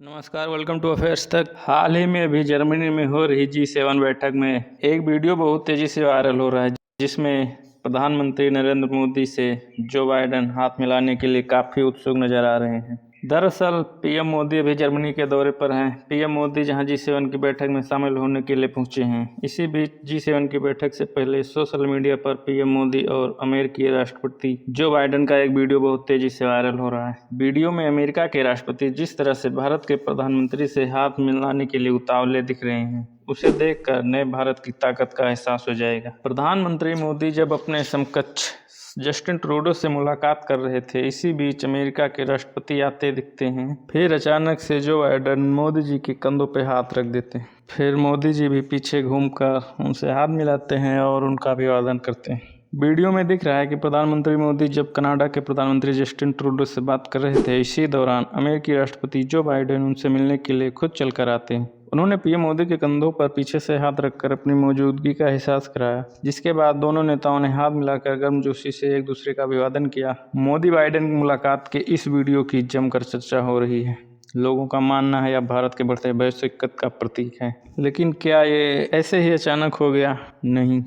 नमस्कार, welcome to affairs तक। हाल ही में अभी जर्मनी में हो रही G7 बैठक में एक वीडियो बहुत तेजी से वायरल हो रहा है, जिसमें प्रधानमंत्री नरेंद्र मोदी से जो बाइडेन हाथ मिलाने के लिए काफ़ी उत्सुक नजर आ रहे हैं। दरअसल पीएम मोदी अभी जर्मनी के दौरे पर हैं। पीएम मोदी जहां G7 की बैठक में शामिल होने के लिए पहुंचे हैं। इसी बीच G7 की बैठक से पहले सोशल मीडिया पर पीएम मोदी और अमेरिकी राष्ट्रपति जो बाइडेन का एक वीडियो बहुत तेजी से वायरल हो रहा है। वीडियो में अमेरिका के राष्ट्रपति जिस तरह से भारत के प्रधानमंत्री से हाथ मिलाने के लिए उतावले दिख रहे हैं, उसे देखकर नए भारत की ताकत का एहसास हो जाएगा। प्रधानमंत्री मोदी जब अपने समकक्ष जस्टिन ट्रूडो से मुलाकात कर रहे थे, इसी बीच अमेरिका के राष्ट्रपति आते दिखते हैं। फिर अचानक से जो बाइडेन मोदी जी के कंधों पे हाथ रख देते हैं। फिर मोदी जी भी पीछे घूमकर उनसे हाथ मिलाते हैं और उनका अभिवादन करते हैं। वीडियो में दिख रहा है कि प्रधानमंत्री मोदी जब कनाडा के प्रधानमंत्री जस्टिन ट्रूडो से बात कर रहे थे, इसी दौरान अमेरिकी राष्ट्रपति जो बाइडेन उनसे मिलने के लिए खुद चल कर आते हैं। उन्होंने पीएम मोदी के कंधों पर पीछे से हाथ रखकर अपनी मौजूदगी का एहसास कराया, जिसके बाद दोनों नेताओं ने हाथ मिलाकर गर्मजोशी से एक दूसरे का अभिवादन किया। मोदी बाइडेन की मुलाकात के इस वीडियो की जमकर चर्चा हो रही है। लोगों का मानना है यह भारत के बढ़ते वैश्विक कद का प्रतीक है। लेकिन क्या ये ऐसे ही अचानक हो गया? नहीं।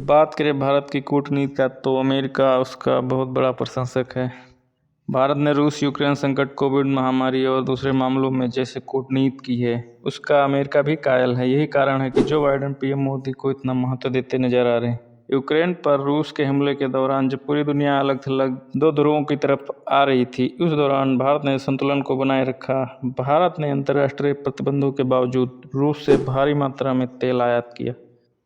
बात करें भारत की कूटनीति का, तो अमेरिका उसका बहुत बड़ा प्रशंसक है। भारत ने रूस यूक्रेन संकट, कोविड महामारी और दूसरे मामलों में जैसे कूटनीति की है, उसका अमेरिका भी कायल है। यही कारण है कि जो बाइडेन पीएम मोदी को इतना महत्व देते नजर आ रहे हैं। यूक्रेन पर रूस के हमले के दौरान जब पूरी दुनिया अलग थलग दो ध्रुवों की तरफ आ रही थी, उस दौरान भारत ने संतुलन को बनाए रखा। भारत ने अंतर्राष्ट्रीय प्रतिबंधों के बावजूद रूस से भारी मात्रा में तेल आयात किया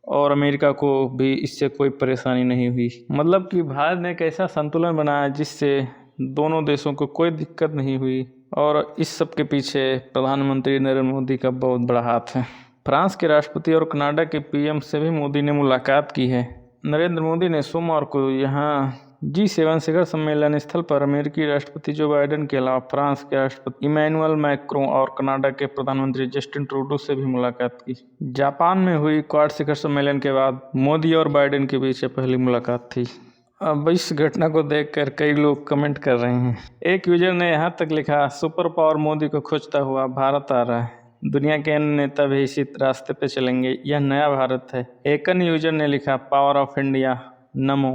और अमेरिका को भी इससे कोई परेशानी नहीं हुई। मतलब कि भारत ने एक ऐसा संतुलन बनाया जिससे दोनों देशों को कोई दिक्कत नहीं हुई, और इस सब के पीछे प्रधानमंत्री नरेंद्र मोदी का बहुत बड़ा हाथ है। फ्रांस के राष्ट्रपति और कनाडा के पीएम से भी मोदी ने मुलाकात की है। नरेंद्र मोदी ने सोमवार को यहाँ G7 शिखर सम्मेलन स्थल पर अमेरिकी राष्ट्रपति जो बाइडेन के अलावा फ्रांस के राष्ट्रपति इमैनुअल मैक्रों और कनाडा के प्रधानमंत्री जस्टिन ट्रूडो से भी मुलाकात की। जापान में हुई क्वाड शिखर सम्मेलन के बाद मोदी और बाइडेन के बीच पहली मुलाकात थी। अब इस घटना को देखकर कई लोग कमेंट कर रहे हैं। एक यूजर ने यहाँ तक लिखा, सुपर पावर मोदी को खोजता हुआ भारत आ रहा है। दुनिया के अन्य नेता भी इसी रास्ते पे चलेंगे, यह नया भारत है। एक अन्य यूजर ने लिखा, पावर ऑफ इंडिया नमो।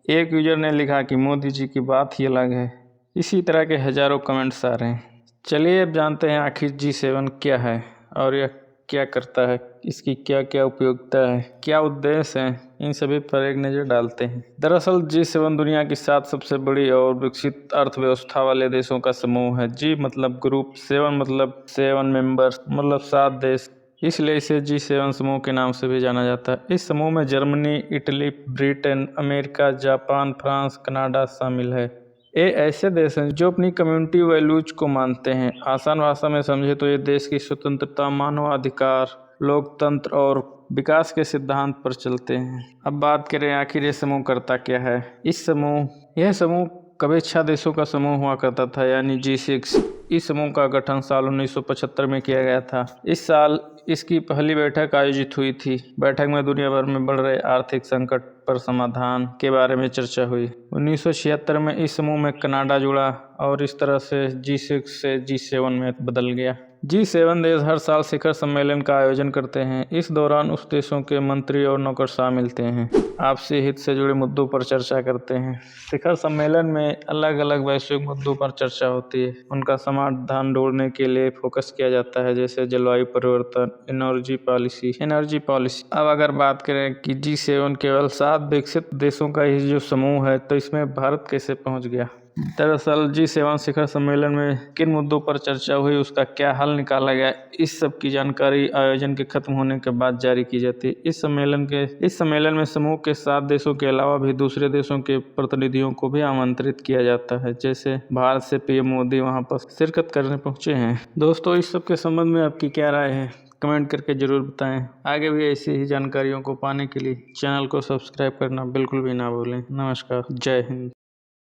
एक यूजर ने लिखा कि मोदी जी की बात ही अलग है। इसी तरह के हजारों कमेंट्स आ रहे हैं। चलिए अब जानते हैं आखिर G7 क्या है और यह क्या करता है, इसकी क्या क्या उपयोगिता है, क्या उद्देश्य है, इन सभी पर एक नज़र डालते हैं। दरअसल G7 दुनिया की 7 सबसे बड़ी और विकसित अर्थव्यवस्था वाले देशों का समूह है। G मतलब ग्रुप, 7 मतलब 7 मेंबर्स, मतलब 7 देश, इसलिए इसे G7 समूह के नाम से भी जाना जाता है। इस समूह में Germany, Italy, Britain, America, Japan, France, Canada शामिल है। ये ऐसे देश हैं जो अपनी कम्युनिटी वैल्यूज को मानते हैं। आसान भाषा में समझे तो ये देश की स्वतंत्रता, मानवाधिकार, लोकतंत्र और विकास के सिद्धांत पर चलते हैं। अब बात करें आखिर ये समूह करता क्या है। यह समूह कभी 6 देशों का समूह हुआ करता था, यानी G6। इस समूह का गठन साल 1975 में किया गया था। इस साल इसकी पहली बैठक आयोजित हुई थी। बैठक में दुनिया भर में बढ़ रहे आर्थिक संकट पर समाधान के बारे में चर्चा हुई। 1976 में इस समूह में कनाडा जुड़ा और इस तरह से G6 से G7 में बदल गया। G7 देश हर साल शिखर सम्मेलन का आयोजन करते हैं। इस दौरान उस देशों के मंत्री और नौकरशाह मिलते हैं, आपसी हित से जुड़े मुद्दों पर चर्चा करते हैं। शिखर सम्मेलन में अलग अलग वैश्विक मुद्दों पर चर्चा होती है, उनका समाधान ढूंढने के लिए फोकस किया जाता है, जैसे जलवायु परिवर्तन, एनर्जी पॉलिसी। अब अगर बात करें कि G7 केवल 7 विकसित देशों का ही जो समूह है, तो इसमें भारत कैसे पहुंच गया। दरअसल G7 शिखर सम्मेलन में किन मुद्दों पर चर्चा हुई, उसका क्या हल निकाला गया, इस सब की जानकारी आयोजन के खत्म होने के बाद जारी की जाती है। इस सम्मेलन में समूह के 7 देशों के अलावा भी दूसरे देशों के प्रतिनिधियों को भी आमंत्रित किया जाता है। जैसे भारत से पीएम मोदी वहां पर शिरकत करने पहुंचे हैं। दोस्तों, इस सब के संबंध में आपकी क्या राय है, कमेंट करके जरूर बताएं। आगे भी ऐसी ही जानकारियों को पाने के लिए चैनल को सब्सक्राइब करना बिल्कुल भी ना भूलें। नमस्कार, जय हिंद।